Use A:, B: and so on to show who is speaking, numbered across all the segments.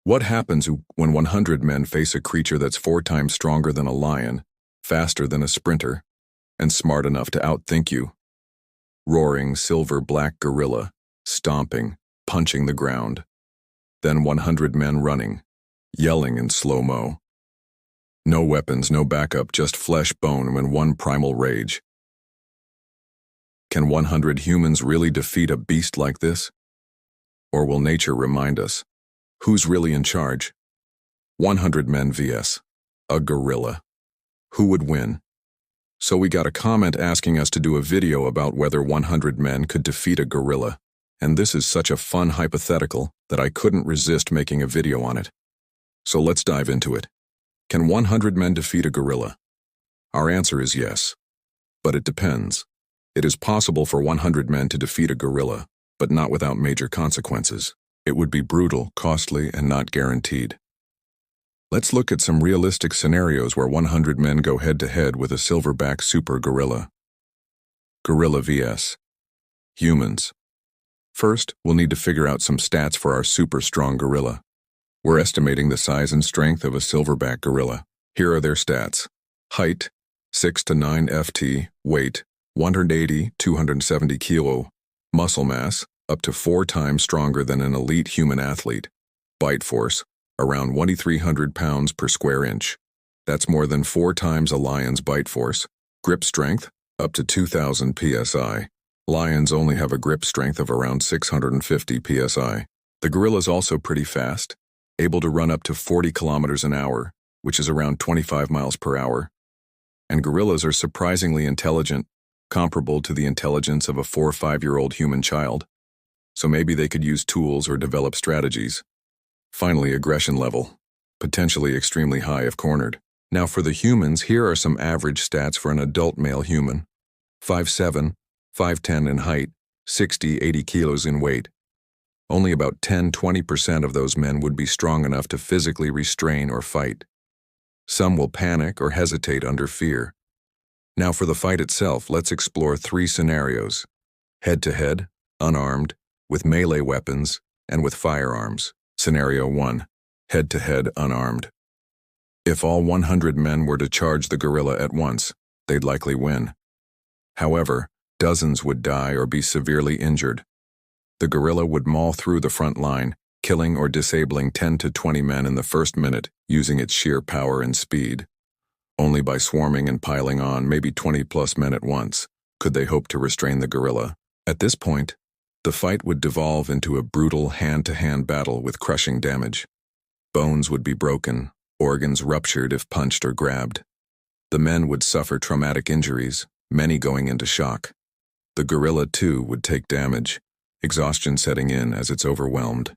A: What happens when 100 men face a creature that's 4 times stronger than a lion, faster than a sprinter, and smart enough to outthink you? Roaring silver-black gorilla, stomping, punching the ground. Then 100 men running, yelling in slow-mo. No weapons, no backup, just flesh, bone, and one primal rage. Can 100 humans really defeat a beast like this? Or will nature remind us? Who's really in charge? 100 men vs. a gorilla. Who would win? So we got a comment asking us to do a video about whether 100 men could defeat a gorilla. And this is such a fun hypothetical that I couldn't resist making a video on it. So let's dive into it. Can 100 men defeat a gorilla? Our answer is yes. But it depends. It is possible for 100 men to defeat a gorilla, but not without major consequences. It would be brutal, costly, and not guaranteed. Let's look at some realistic scenarios where 100 men go head-to-head with a silverback super gorilla. Gorilla vs. humans. First, we'll need to figure out some stats for our super strong gorilla. We're estimating the size and strength of a silverback gorilla. Here are their stats. Height, 6 to 9 ft, weight, 180-270 kilo, muscle mass, up to 4 times stronger than an elite human athlete. Bite force, around 2,300 pounds per square inch. That's more than 4 times a lion's bite force. Grip strength, up to 2,000 psi. Lions only have a grip strength of around 650 psi. The gorilla's also pretty fast, able to run up to 40 kilometers an hour, which is around 25 miles per hour. And gorillas are surprisingly intelligent, comparable to the intelligence of a 4 or 5-year-old human child. So maybe they could use tools or develop strategies. Finally, aggression level, potentially extremely high if cornered. Now for the humans, here are some average stats for an adult male human. 5'7", 5'10" in height, 60-80 kilos in weight. Only about 10-20% of those men would be strong enough to physically restrain or fight. Some will panic or hesitate under fear. Now for the fight itself, let's explore 3 scenarios. Head-to-head, unarmed, with melee weapons, and with firearms. Scenario 1. Head-to-head, unarmed. If all 100 men were to charge the gorilla at once, they'd likely win. However, dozens would die or be severely injured. The gorilla would maul through the front line, killing or disabling 10 to 20 men in the first minute using its sheer power and speed. Only by swarming and piling on, maybe 20+ men at once, could they hope to restrain the gorilla. At this point, the fight would devolve into a brutal hand-to-hand battle with crushing damage. Bones would be broken, organs ruptured if punched or grabbed. The men would suffer traumatic injuries, many going into shock. The gorilla, too, would take damage, exhaustion setting in as it's overwhelmed.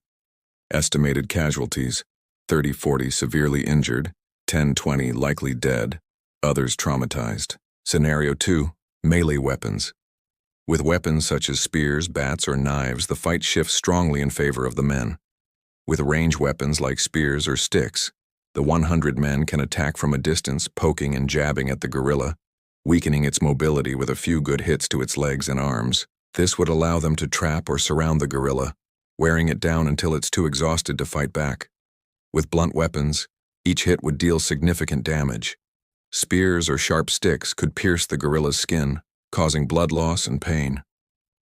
A: Estimated casualties: 30-40 severely injured, 10-20 likely dead, others traumatized. Scenario 2. Melee weapons. With weapons such as spears, bats, or knives, the fight shifts strongly in favor of the men. With range weapons like spears or sticks, the 100 men can attack from a distance, poking and jabbing at the gorilla, weakening its mobility with a few good hits to its legs and arms. This would allow them to trap or surround the gorilla, wearing it down until it's too exhausted to fight back. With blunt weapons, each hit would deal significant damage. Spears or sharp sticks could pierce the gorilla's skin, causing blood loss and pain.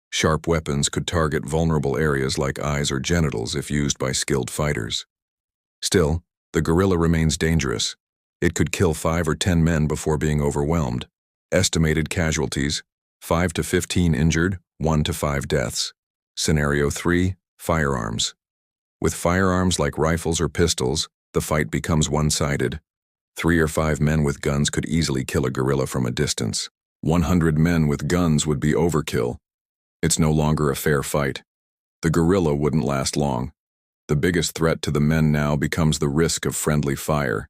A: Sharp weapons could target vulnerable areas like eyes or genitals if used by skilled fighters. Still, the gorilla remains dangerous. It could kill 5 or 10 men before being overwhelmed. Estimated casualties: 5 to 15 injured, 1 to 5 deaths. Scenario 3. Firearms. With firearms like rifles or pistols, the fight becomes one-sided. 3 or 5 men with guns could easily kill a gorilla from a distance. 100 men with guns would be overkill. It's no longer a fair fight. The gorilla wouldn't last long. The biggest threat to the men now becomes the risk of friendly fire.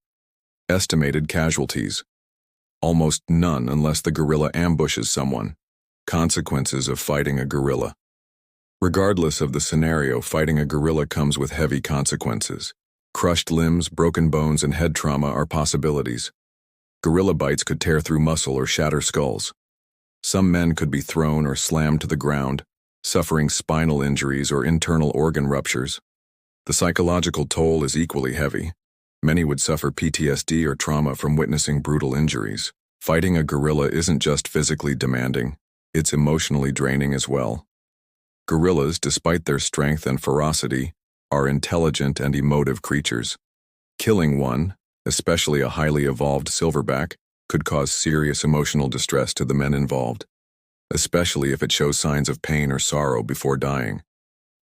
A: Estimated casualties: almost none unless the gorilla ambushes someone. Consequences of fighting a gorilla. Regardless of the scenario, fighting a gorilla comes with heavy consequences. Crushed limbs, broken bones, and head trauma are possibilities. Gorilla bites could tear through muscle or shatter skulls. Some men could be thrown or slammed to the ground, suffering spinal injuries or internal organ ruptures. The psychological toll is equally heavy. Many would suffer PTSD or trauma from witnessing brutal injuries. Fighting a gorilla isn't just physically demanding, it's emotionally draining as well. Gorillas, despite their strength and ferocity, are intelligent and emotive creatures. Killing one, especially a highly evolved silverback, could cause serious emotional distress to the men involved, especially if it shows signs of pain or sorrow before dying.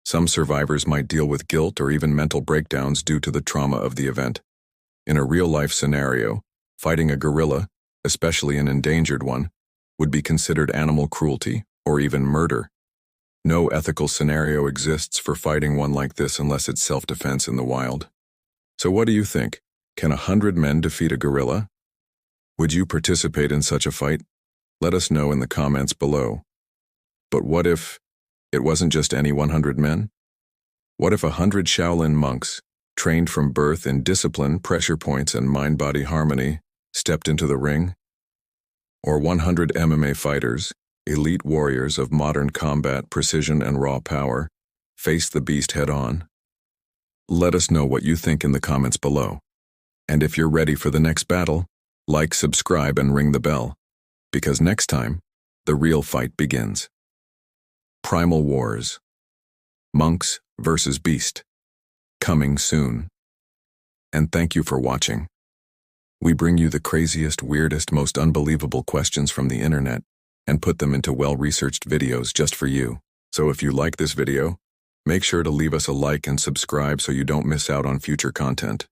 A: Some survivors might deal with guilt or even mental breakdowns due to the trauma of the event. In a real-life scenario, fighting a gorilla, especially an endangered one, would be considered animal cruelty or even murder. No ethical scenario exists for fighting one like this unless it's self-defense in the wild. So what do you think? Can 100 men defeat a gorilla? Would you participate in such a fight? Let us know in the comments below. But what if it wasn't just any 100 men? What if 100 Shaolin monks, trained from birth in discipline, pressure points, and mind-body harmony, stepped into the ring? Or 100 MMA fighters, elite warriors of modern combat, precision, and raw power, faced the beast head-on? Let us know what you think in the comments below. And if you're ready for the next battle, like, subscribe, and ring the bell, because next time, the real fight begins. Primal Wars. Monks versus Beast. Coming soon. And thank you for watching. We bring you the craziest, weirdest, most unbelievable questions from the internet and put them into well-researched videos just for you. So if you like this video, make sure to leave us a like and subscribe so you don't miss out on future content.